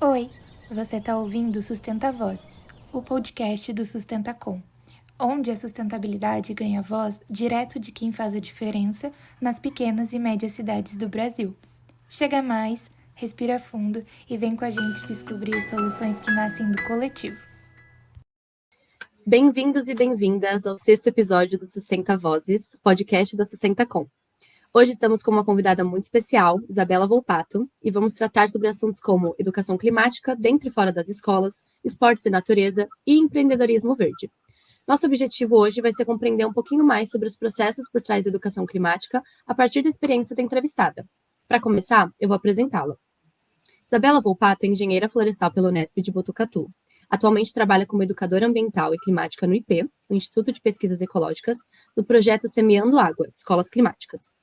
Oi, você está ouvindo Sustenta Vozes, o podcast do Sustentacom, onde a sustentabilidade ganha voz direto de quem faz a diferença nas pequenas e médias cidades do Brasil. Chega mais, respira fundo e vem com a gente descobrir soluções que nascem do coletivo. Bem-vindos e bem-vindas ao 6º episódio do Sustenta Vozes, podcast da Sustentacom. Hoje estamos com uma convidada muito especial, Isabela Volpato, e vamos tratar sobre assuntos como educação climática dentro e fora das escolas, esportes e natureza e empreendedorismo verde. Nosso objetivo hoje vai ser compreender um pouquinho mais sobre os processos por trás da educação climática a partir da experiência da entrevistada. Para começar, eu vou apresentá-la. Isabela Volpato é engenheira florestal pela Unesp de Botucatu. Atualmente trabalha como educadora ambiental e climática no IP, o Instituto de Pesquisas Ecológicas, no projeto Semeando Água, Escolas Climáticas.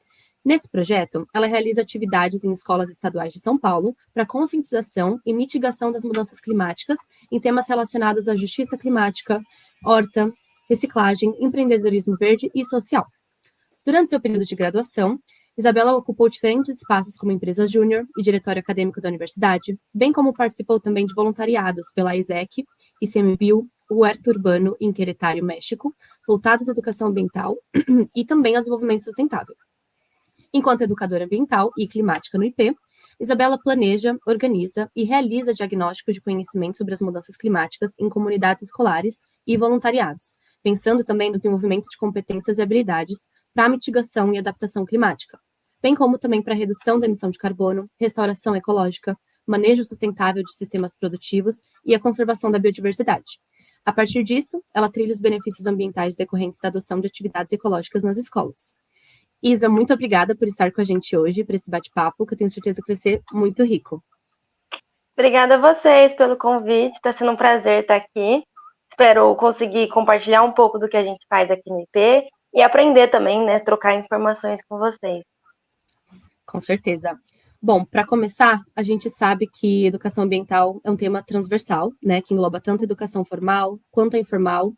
Nesse projeto, ela realiza atividades em escolas estaduais de São Paulo para conscientização e mitigação das mudanças climáticas em temas relacionados à justiça climática, horta, reciclagem, empreendedorismo verde e social. Durante seu período de graduação, Isabela ocupou diferentes espaços como empresa júnior e diretório acadêmico da universidade, bem como participou também de voluntariados pela ISEC, ICMBio, o Huerto Urbano em Querétaro, México, voltados à educação ambiental e também ao desenvolvimento sustentável. Enquanto educadora ambiental e climática no IP, Isabela planeja, organiza e realiza diagnóstico de conhecimento sobre as mudanças climáticas em comunidades escolares e voluntariados, pensando também no desenvolvimento de competências e habilidades para a mitigação e adaptação climática, bem como também para a redução da emissão de carbono, restauração ecológica, manejo sustentável de sistemas produtivos e a conservação da biodiversidade. A partir disso, ela trilha os benefícios ambientais decorrentes da adoção de atividades ecológicas nas escolas. Isa, muito obrigada por estar com a gente hoje, para esse bate-papo, que eu tenho certeza que vai ser muito rico. Obrigada a vocês pelo convite, está sendo um prazer estar aqui. Espero conseguir compartilhar um pouco do que a gente faz aqui no IP e aprender também, né, trocar informações com vocês. Com certeza. Bom, para começar, a gente sabe que educação ambiental é um tema transversal, né, que engloba tanto a educação formal quanto a informal.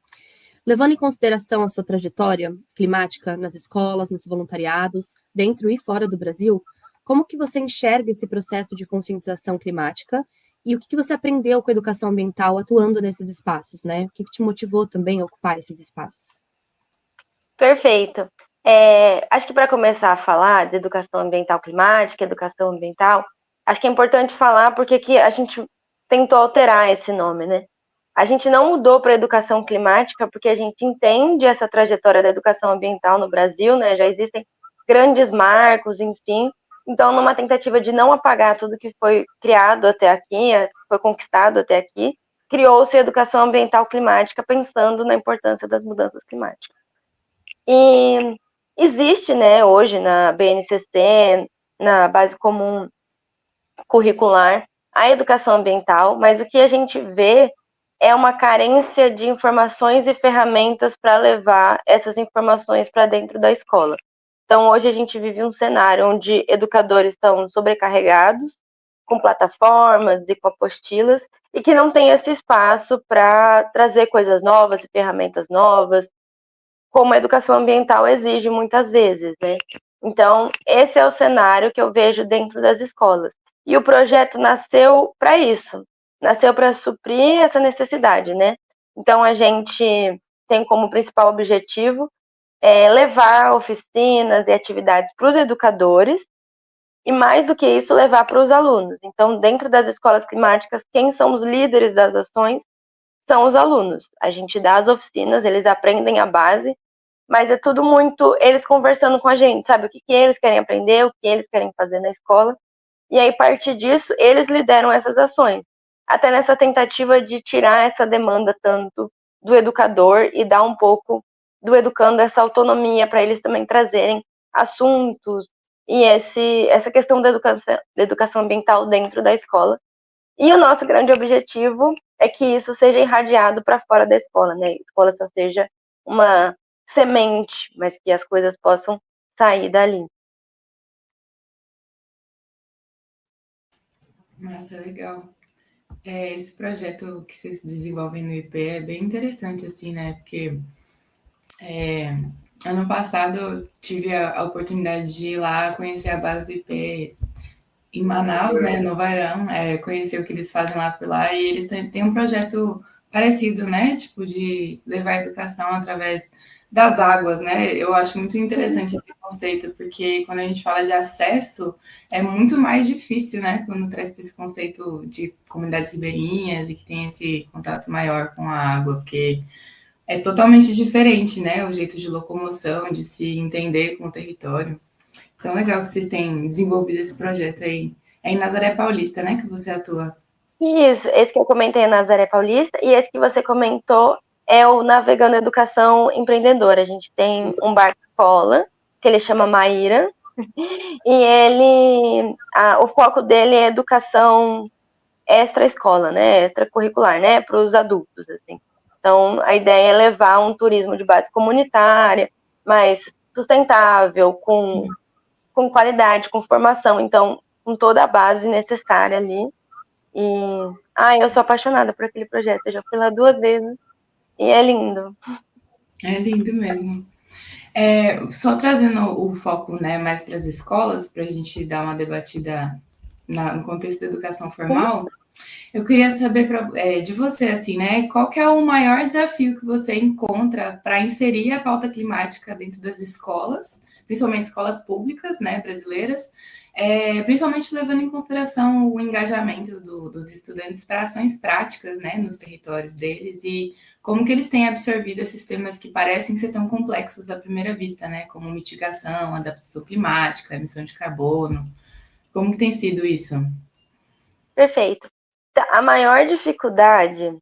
Levando em consideração a sua trajetória climática nas escolas, nos voluntariados, dentro e fora do Brasil, como que você enxerga esse processo de conscientização climática e o que você aprendeu com a educação ambiental atuando nesses espaços, né? O que te motivou também a ocupar esses espaços? Perfeito. Acho que para começar a falar de educação ambiental climática, educação ambiental, acho que é importante falar porque que a gente tentou alterar esse nome, né? A gente não mudou para educação climática porque a gente entende essa trajetória da educação ambiental no Brasil, né? Já existem grandes marcos, enfim. Então, numa tentativa de não apagar tudo que foi criado até aqui, foi conquistado até aqui, criou-se a educação ambiental climática pensando na importância das mudanças climáticas. E existe, né, hoje na BNCC, na Base Comum Curricular, a educação ambiental, mas o que a gente vê é uma carência de informações e ferramentas para levar essas informações para dentro da escola. Então, hoje a gente vive um cenário onde educadores estão sobrecarregados com plataformas e com apostilas e que não tem esse espaço para trazer coisas novas e ferramentas novas, como a educação ambiental exige muitas vezes, né? Então, esse é o cenário que eu vejo dentro das escolas. E o projeto nasceu para isso, nasceu para suprir essa necessidade, né? Então, a gente tem como principal objetivo levar oficinas e atividades para os educadores e, mais do que isso, levar para os alunos. Então, dentro das escolas climáticas, quem são os líderes das ações são os alunos. A gente dá as oficinas, eles aprendem a base, mas é tudo muito eles conversando com a gente, sabe? O que eles querem aprender, o que eles querem fazer na escola. E aí, a partir disso, eles lideram essas ações. Até nessa tentativa de tirar essa demanda tanto do educador e dar um pouco do educando essa autonomia para eles também trazerem assuntos e essa questão da educação ambiental dentro da escola. E o nosso grande objetivo é que isso seja irradiado para fora da escola, né? A escola só seja uma semente, mas que as coisas possam sair dali. Nossa, legal. Esse projeto que vocês desenvolvem no IP é bem interessante, assim, né? Porque ano passado eu tive a oportunidade de ir lá conhecer a base do IP em Manaus, né, no Vairão, conhecer o que eles fazem lá por lá, e eles têm um projeto parecido, né, tipo, de levar a educação através das águas, né, eu acho muito interessante esse conceito, porque quando a gente fala de acesso, é muito mais difícil, né, quando traz para esse conceito de comunidades ribeirinhas e que tem esse contato maior com a água, porque é totalmente diferente, né, o jeito de locomoção, de se entender com o território. Então, legal que vocês têm desenvolvido esse projeto aí. É em Nazaré Paulista, né, que você atua. Isso, esse que eu comentei é Nazaré Paulista, e esse que você comentou é o Navegando Educação Empreendedora. A gente tem um barco escola, que ele chama Maíra, e o foco dele é educação extra-escola, né, extracurricular, né, para os adultos, assim. Então, a ideia é levar um turismo de base comunitária, mais sustentável, com qualidade, com formação, então, com toda a base necessária ali. Eu sou apaixonada por aquele projeto, eu já fui lá 2 vezes, e é lindo. É lindo mesmo. Só trazendo o foco, né, mais para as escolas, para a gente dar uma debatida no contexto da educação formal, eu queria saber de você, assim, né, qual que é o maior desafio que você encontra para inserir a pauta climática dentro das escolas, principalmente escolas públicas, né, brasileiras, principalmente levando em consideração o engajamento dos estudantes para ações práticas, né, nos territórios deles e como que eles têm absorvido esses temas que parecem ser tão complexos à primeira vista, né, como mitigação, adaptação climática, emissão de carbono. Como que tem sido isso? Perfeito. A maior dificuldade,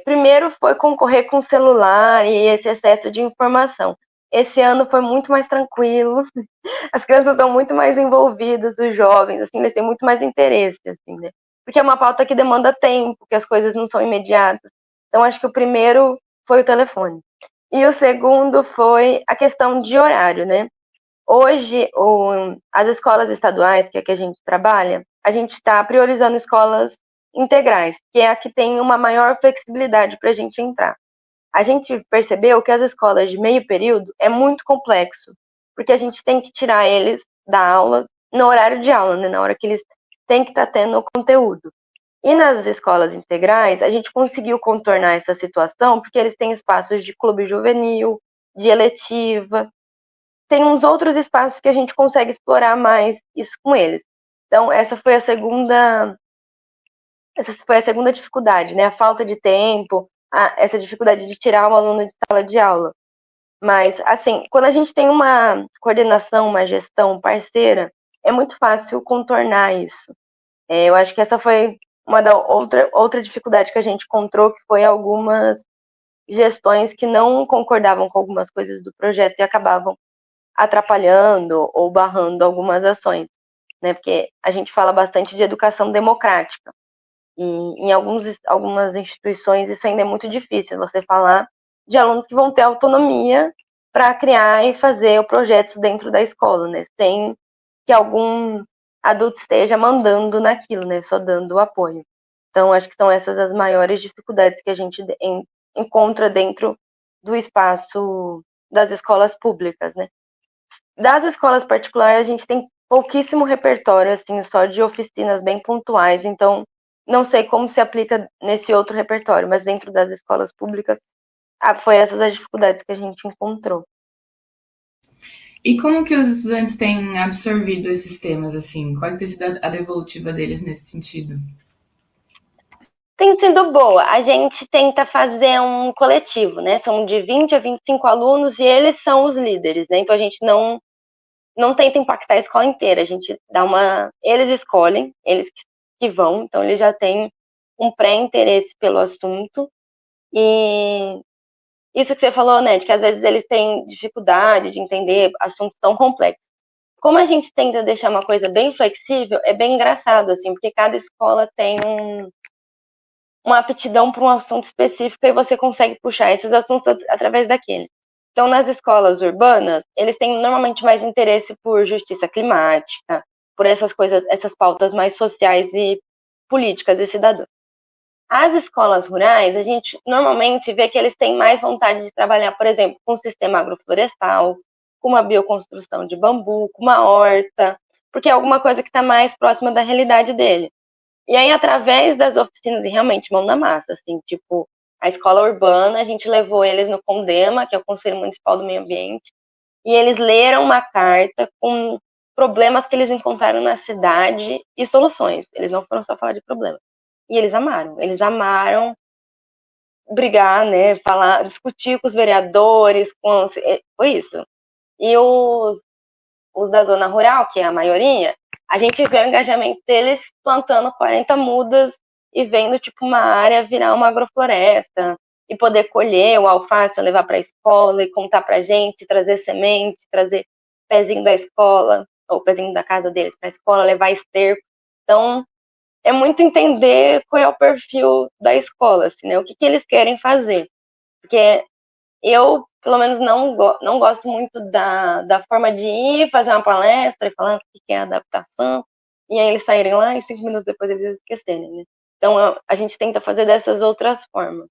primeiro, foi concorrer com o celular e esse excesso de informação. Esse ano foi muito mais tranquilo, as crianças estão muito mais envolvidas, os jovens, assim, eles têm muito mais interesse, assim, né? Porque é uma pauta que demanda tempo, que as coisas não são imediatas. Então, acho que o primeiro foi o telefone. E o segundo foi a questão de horário, né? Hoje, as escolas estaduais, que é que a gente trabalha, a gente está priorizando escolas integrais, que é a que tem uma maior flexibilidade para a gente entrar. A gente percebeu que as escolas de meio período é muito complexo, porque a gente tem que tirar eles da aula no horário de aula, né, na hora que eles têm que estar tendo o conteúdo. E nas escolas integrais, a gente conseguiu contornar essa situação porque eles têm espaços de clube juvenil, de eletiva, tem uns outros espaços que a gente consegue explorar mais isso com eles. Então, essa foi a segunda dificuldade, né? A falta de tempo, essa dificuldade de tirar o aluno de sala de aula. Mas, assim, quando a gente tem uma coordenação, uma gestão parceira, é muito fácil contornar isso. Eu acho que essa foi outra dificuldade que a gente encontrou, que foi algumas gestões que não concordavam com algumas coisas do projeto e acabavam atrapalhando ou barrando algumas ações, né? Porque a gente fala bastante de educação democrática. E em algumas instituições isso ainda é muito difícil, você falar de alunos que vão ter autonomia para criar e fazer projetos dentro da escola, né? Sem que algum adulto esteja mandando naquilo, né? Só dando o apoio. Então, acho que são essas as maiores dificuldades que a gente encontra dentro do espaço das escolas públicas, né? Das escolas particulares, a gente tem pouquíssimo repertório, assim, só de oficinas bem pontuais, então não sei como se aplica nesse outro repertório, mas dentro das escolas públicas, foi essas as dificuldades que a gente encontrou. E como que os estudantes têm absorvido esses temas, assim? Qual tem sido a devolutiva deles nesse sentido? Tem sido boa. A gente tenta fazer um coletivo, né? São de 20 a 25 alunos e eles são os líderes, né? Então a gente não tenta impactar a escola inteira, a gente dá eles escolhem, eles que vão, então eles já têm um pré-interesse pelo assunto. E isso que você falou, né, de que às vezes eles têm dificuldade de entender assuntos tão complexos. Como a gente tenta deixar uma coisa bem flexível, é bem engraçado, assim, porque cada escola tem uma aptidão para um assunto específico e você consegue puxar esses assuntos através daquele. Então, nas escolas urbanas, eles têm normalmente mais interesse por justiça climática, por essas coisas, essas pautas mais sociais e políticas e cidadãs. As escolas rurais, a gente normalmente vê que eles têm mais vontade de trabalhar, por exemplo, com o sistema agroflorestal, com uma bioconstrução de bambu, com uma horta, porque é alguma coisa que está mais próxima da realidade dele. E aí, através das oficinas, e realmente mão na massa, assim, tipo, a escola urbana, a gente levou eles no CONDEMA, que é o Conselho Municipal do Meio Ambiente, e eles leram uma carta com problemas que eles encontraram na cidade e soluções. Eles não foram só falar de problemas. E eles amaram brigar, né, falar, discutir com os vereadores, foi isso. E os da zona rural, que é a maioria, a gente vê o engajamento deles plantando 40 mudas e vendo tipo uma área virar uma agrofloresta e poder colher o alface, levar para a escola e contar para a gente, trazer semente, trazer pezinho da escola ou pezinho da casa deles para a escola, levar esterco. Então, é muito entender qual é o perfil da escola, assim, né? O que eles querem fazer. Porque eu, pelo menos, não gosto muito da forma de ir fazer uma palestra e falar o que é adaptação, e aí eles saírem lá e 5 minutos depois eles esquecerem, né? Então, a gente tenta fazer dessas outras formas.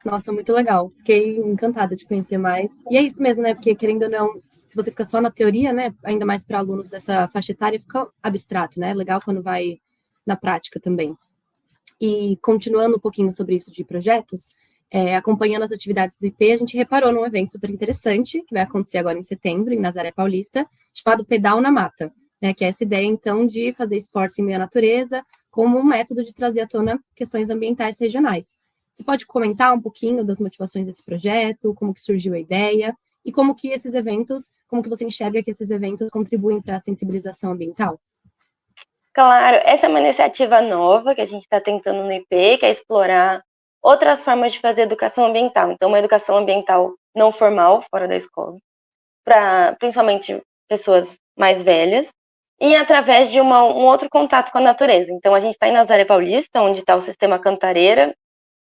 Nossa, muito legal. Fiquei encantada de conhecer mais. E é isso mesmo, né? Porque, querendo ou não, se você fica só na teoria, né? Ainda mais para alunos dessa faixa etária, fica abstrato, né? Legal quando vai na prática também. E continuando um pouquinho sobre isso de projetos, acompanhando as atividades do IP, a gente reparou num evento super interessante, que vai acontecer agora em setembro, em Nazaré Paulista, chamado Pedal na Mata, né? Que é essa ideia, então, de fazer esportes em meio à natureza como um método de trazer à tona questões ambientais regionais. Você pode comentar um pouquinho das motivações desse projeto, como que surgiu a ideia e como que esses eventos, como que você enxerga que esses eventos contribuem para a sensibilização ambiental? Claro, essa é uma iniciativa nova que a gente está tentando no IP, que é explorar outras formas de fazer educação ambiental. Então, uma educação ambiental não formal, fora da escola, para principalmente pessoas mais velhas, e através de um outro contato com a natureza. Então, a gente está em Nazaré Paulista, onde está o Sistema Cantareira,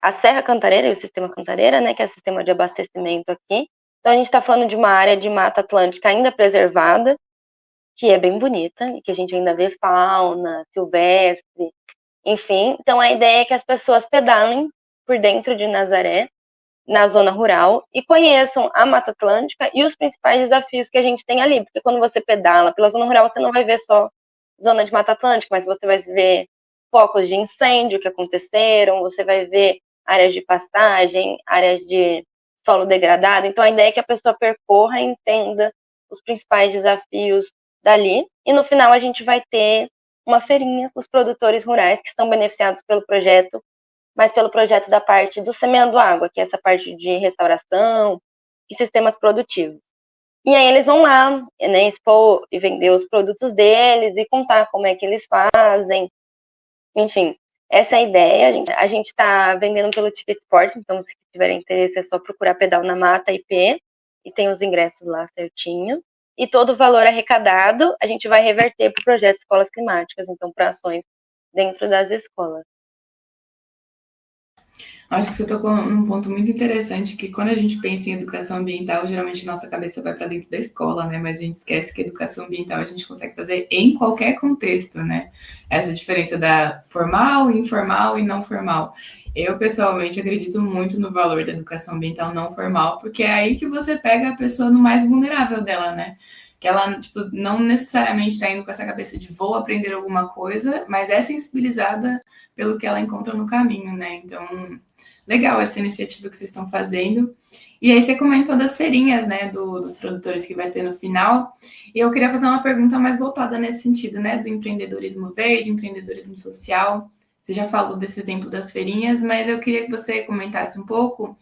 a Serra Cantareira e o Sistema Cantareira, né, que é o sistema de abastecimento aqui. Então, a gente está falando de uma área de Mata Atlântica ainda preservada, que é bem bonita, e que a gente ainda vê fauna silvestre, enfim. Então, a ideia é que as pessoas pedalem por dentro de Nazaré, na zona rural, e conheçam a Mata Atlântica e os principais desafios que a gente tem ali. Porque quando você pedala pela zona rural, você não vai ver só zona de Mata Atlântica, mas você vai ver focos de incêndio que aconteceram, você vai ver áreas de pastagem, áreas de solo degradado. Então, a ideia é que a pessoa percorra e entenda os principais desafios dali. E no final, a gente vai ter uma feirinha com os produtores rurais que estão beneficiados pelo projeto, mas pelo projeto da parte do Semeando Água, que é essa parte de restauração e sistemas produtivos. E aí eles vão lá, né, expor e vender os produtos deles e contar como é que eles fazem. Enfim, essa é a ideia. A gente está vendendo pelo Ticket Sports, então se tiver interesse é só procurar Pedal na Mata IP e tem os ingressos lá certinho. E todo o valor arrecadado a gente vai reverter para o projeto Escolas Climáticas, então para ações dentro das escolas. Acho que você tocou num ponto muito interessante, que quando a gente pensa em educação ambiental, geralmente nossa cabeça vai para dentro da escola, né? Mas a gente esquece que educação ambiental a gente consegue fazer em qualquer contexto, né? Essa diferença da formal, informal e não formal. Eu, pessoalmente, acredito muito no valor da educação ambiental não formal, porque é aí que você pega a pessoa no mais vulnerável dela, né? Que ela, tipo, não necessariamente está indo com essa cabeça de vou aprender alguma coisa, mas é sensibilizada pelo que ela encontra no caminho, né? Então, legal essa iniciativa que vocês estão fazendo. E aí você comentou das feirinhas, né, dos produtores que vai ter no final. E eu queria fazer uma pergunta mais voltada nesse sentido, né, do empreendedorismo verde, empreendedorismo social. Você já falou desse exemplo das feirinhas, mas eu queria que você comentasse um pouco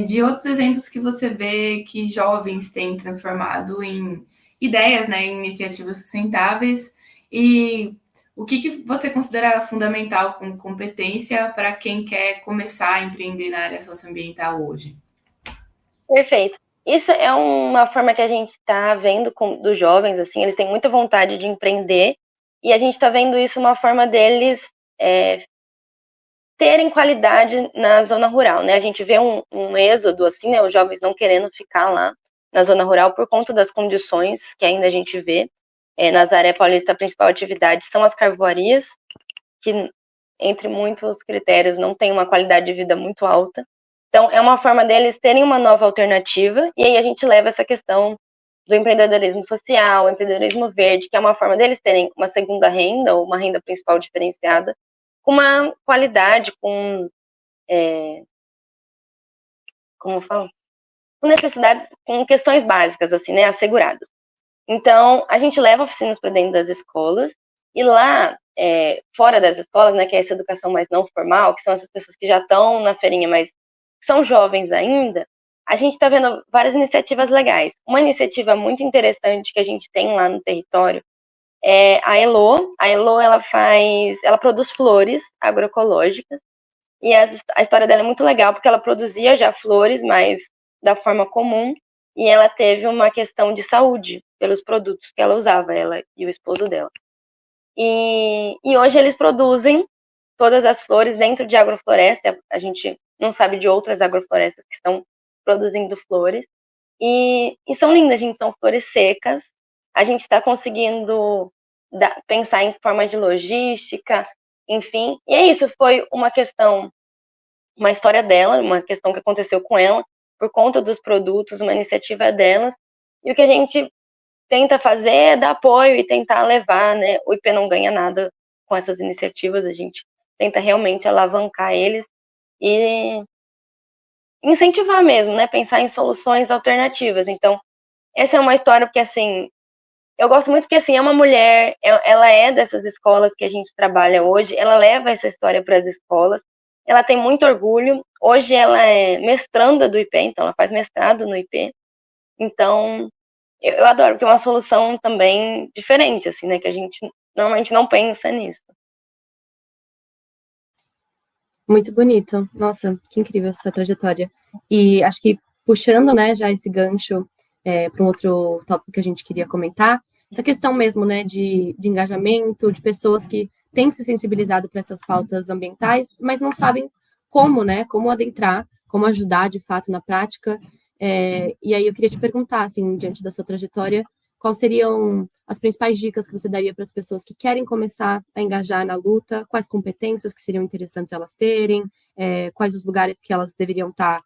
de outros exemplos que você vê que jovens têm transformado em ideias, né, em iniciativas sustentáveis, e o que você considera fundamental como competência para quem quer começar a empreender na área socioambiental hoje? Perfeito. Isso é uma forma que a gente está vendo dos jovens, assim, eles têm muita vontade de empreender, e a gente está vendo isso uma forma deles terem qualidade na zona rural, né? A gente vê um êxodo, assim, né? Os jovens não querendo ficar lá na zona rural por conta das condições que ainda a gente vê. Nazaré Paulista, a principal atividade são as carvoarias, que, entre muitos critérios, não tem uma qualidade de vida muito alta. Então, é uma forma deles terem uma nova alternativa, e aí a gente leva essa questão do empreendedorismo social, empreendedorismo verde, que é uma forma deles terem uma segunda renda ou uma renda principal diferenciada, com uma qualidade, como eu falo? Com necessidades, com questões básicas, assim, né, asseguradas. Então, a gente leva oficinas para dentro das escolas, e lá, fora das escolas, né, que é essa educação mais não formal, que são essas pessoas que já estão na feirinha, mas são jovens ainda, a gente está vendo várias iniciativas legais. Uma iniciativa muito interessante que a gente tem lá no território é a Elo. A Elo, ela produz flores agroecológicas, e a história dela é muito legal, porque ela produzia já flores, mas da forma comum, e ela teve uma questão de saúde pelos produtos que ela usava, ela e o esposo dela. E hoje eles produzem todas as flores dentro de agrofloresta. A gente não sabe de outras agroflorestas que estão produzindo flores. E são lindas, gente, são flores secas. A gente está conseguindo pensar em formas de logística, enfim. E é isso, foi uma história dela, uma questão que aconteceu com ela, por conta dos produtos, uma iniciativa delas. E o que a gente tenta fazer é dar apoio e tentar levar, né? O IP não ganha nada com essas iniciativas, a gente tenta realmente alavancar eles e incentivar mesmo, né? Pensar em soluções alternativas. Então, essa é uma história porque, assim, eu gosto muito porque, assim, é uma mulher, ela é dessas escolas que a gente trabalha hoje, ela leva essa história para as escolas, ela tem muito orgulho. Hoje ela é mestranda do IP, então ela faz mestrado no IP. Então, eu adoro, porque é uma solução também diferente, assim, né? Que a gente normalmente não pensa nisso. Muito bonito. Nossa, que incrível essa trajetória. E acho que puxando, né, já esse gancho para um outro tópico que a gente queria comentar, essa questão mesmo, né, de engajamento, de pessoas que têm se sensibilizado para essas pautas ambientais, mas não sabem como, né, como adentrar, como ajudar de fato na prática. E aí eu queria te perguntar, assim, diante da sua trajetória, quais seriam as principais dicas que você daria para as pessoas que querem começar a engajar na luta? Quais competências que seriam interessantes elas terem? Quais os lugares que elas deveriam estar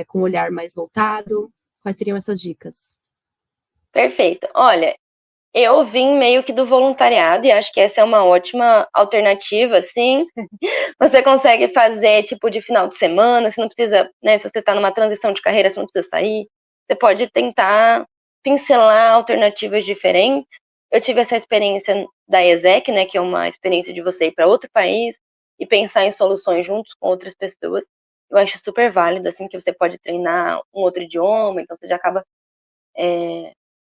com o olhar mais voltado? Quais seriam essas dicas? Perfeito. Olha, eu vim meio que do voluntariado e acho que essa é uma ótima alternativa, assim. Você consegue fazer, tipo, de final de semana, você não precisa, né, se você está numa transição de carreira, você não precisa sair. Você pode tentar pincelar alternativas diferentes. Eu tive essa experiência da ESEC, né, que é uma experiência de você ir para outro país e pensar em soluções juntos com outras pessoas. Eu acho super válido, assim, que você pode treinar um outro idioma, então você já acaba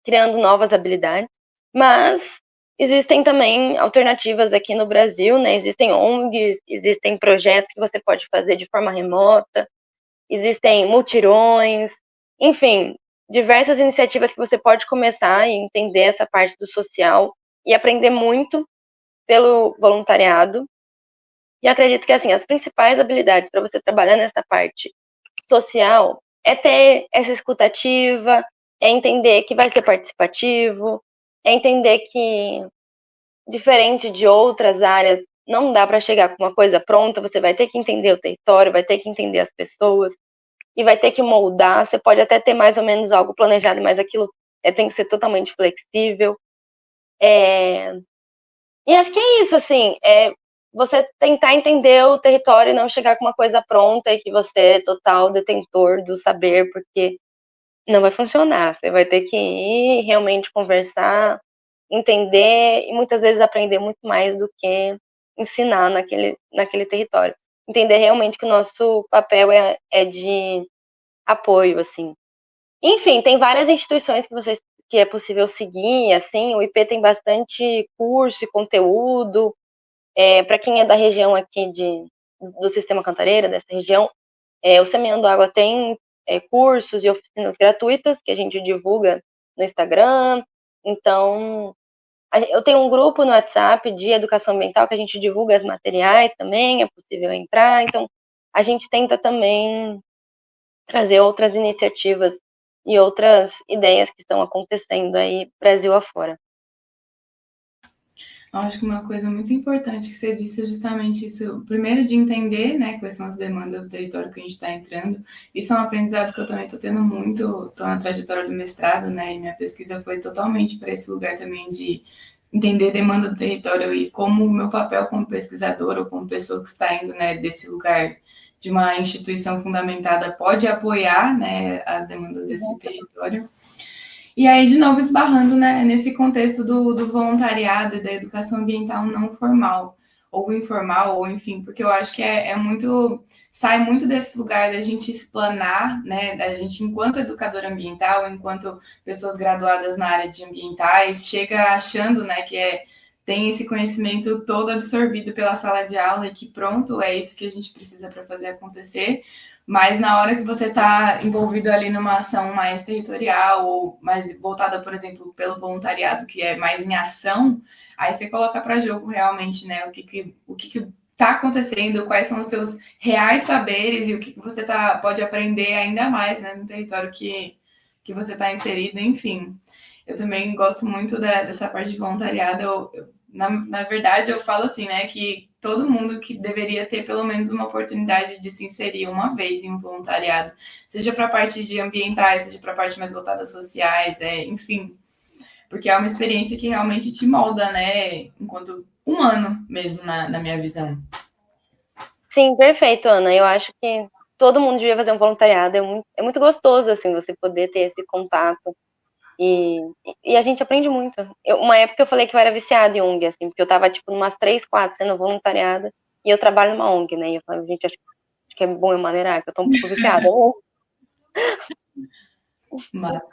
criando novas habilidades. Mas existem também alternativas aqui no Brasil, né? Existem ONGs, existem projetos que você pode fazer de forma remota, existem mutirões, enfim, diversas iniciativas que você pode começar e entender essa parte do social e aprender muito pelo voluntariado. E acredito que, assim, as principais habilidades para você trabalhar nessa parte social é ter essa escutativa, é entender que vai ser participativo, é entender que, diferente de outras áreas, não dá para chegar com uma coisa pronta, você vai ter que entender o território, vai ter que entender as pessoas e vai ter que moldar. Você pode até ter mais ou menos algo planejado, mas aquilo tem que ser totalmente flexível. E acho que é isso, assim, você tentar entender o território e não chegar com uma coisa pronta e que você é total detentor do saber, porque não vai funcionar. Você vai ter que ir, realmente conversar, entender e muitas vezes aprender muito mais do que ensinar naquele território. Entender realmente que o nosso papel é de apoio, assim. Enfim, tem várias instituições que é possível seguir, assim, o IP tem bastante curso e conteúdo. Para quem é da região aqui do Sistema Cantareira, dessa região, o Semeando Água tem cursos e oficinas gratuitas que a gente divulga no Instagram. Então, eu tenho um grupo no WhatsApp de educação ambiental que a gente divulga os materiais também, é possível entrar. Então, a gente tenta também trazer outras iniciativas e outras ideias que estão acontecendo aí Brasil afora. Eu acho que uma coisa muito importante que você disse é justamente isso. Primeiro, de entender, né, quais são as demandas do território que a gente está entrando. Isso é um aprendizado que eu também estou tendo muito, estou na trajetória do mestrado, né, e minha pesquisa foi totalmente para esse lugar também de entender a demanda do território e como o meu papel como pesquisador ou como pessoa que está indo, né, desse lugar de uma instituição fundamentada pode apoiar, né, as demandas desse território. E aí, de novo, esbarrando, né, nesse contexto do voluntariado e da educação ambiental não formal, ou informal, ou enfim, porque eu acho que é muito. Sai muito desse lugar da gente explanar, né, da gente, enquanto educadora ambiental, enquanto pessoas graduadas na área de ambientais, chega achando, né, tem esse conhecimento todo absorvido pela sala de aula e que pronto, é isso que a gente precisa para fazer acontecer. Mas na hora que você está envolvido ali numa ação mais territorial ou mais voltada, por exemplo, pelo voluntariado, que é mais em ação, aí você coloca para jogo realmente, né, o que está acontecendo, quais são os seus reais saberes e o que você pode aprender ainda mais, né, no território que você está inserido, enfim. Eu também gosto muito dessa parte de voluntariado. Na verdade, eu falo assim, né, que todo mundo que deveria ter pelo menos uma oportunidade de se inserir uma vez em um voluntariado, seja para a parte de ambientais, seja para a parte mais voltada a sociais, enfim, porque é uma experiência que realmente te molda, né, enquanto humano mesmo, na minha visão. Sim, perfeito, Ana. Eu acho que todo mundo devia fazer um voluntariado. É muito gostoso, assim, você poder ter esse contato. E a gente aprende muito. Uma época eu falei que eu era viciada em ONG, assim, porque eu tava, tipo, umas 3, 4 sendo voluntariada, e eu trabalho numa ONG, né? E eu falei, gente, acho que é bom eu maneirar, que eu tô um pouco viciada. Massa.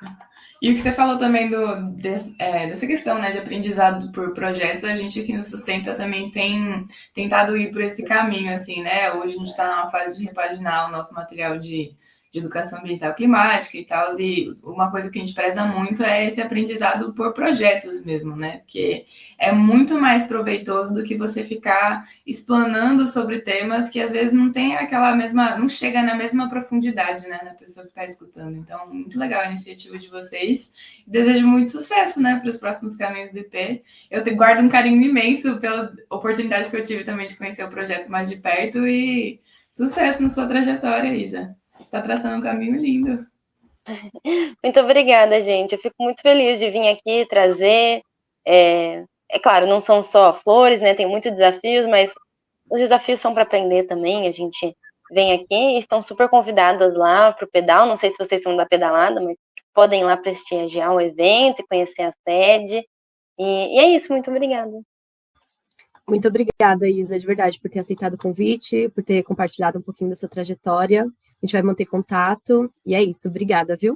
E o que você falou também dessa questão, né, de aprendizado por projetos, a gente aqui no Sustenta também tem tentado ir por esse caminho, assim, né? Hoje a gente está numa fase de repaginar o nosso material de educação ambiental climática e tal, e uma coisa que a gente preza muito é esse aprendizado por projetos mesmo, né? Porque é muito mais proveitoso do que você ficar explanando sobre temas que às vezes não tem não chega na mesma profundidade, né, na pessoa que está escutando. Então, muito legal a iniciativa de vocês. Desejo muito sucesso, né, para os próximos caminhos do IP. Eu guardo um carinho imenso pela oportunidade que eu tive também de conhecer o projeto mais de perto e sucesso na sua trajetória, Isa. Está traçando um caminho lindo. Muito obrigada, gente. Eu fico muito feliz de vir aqui trazer. É claro, não são só flores, né? Tem muitos desafios, mas os desafios são para aprender também. A gente vem aqui e estão super convidadas lá para o pedal. Não sei se vocês são da pedalada, mas podem ir lá prestigiar o evento e conhecer a sede. E é isso, muito obrigada. Muito obrigada, Isa, de verdade, por ter aceitado o convite, por ter compartilhado um pouquinho dessa trajetória. A gente vai manter contato. E é isso. Obrigada, viu?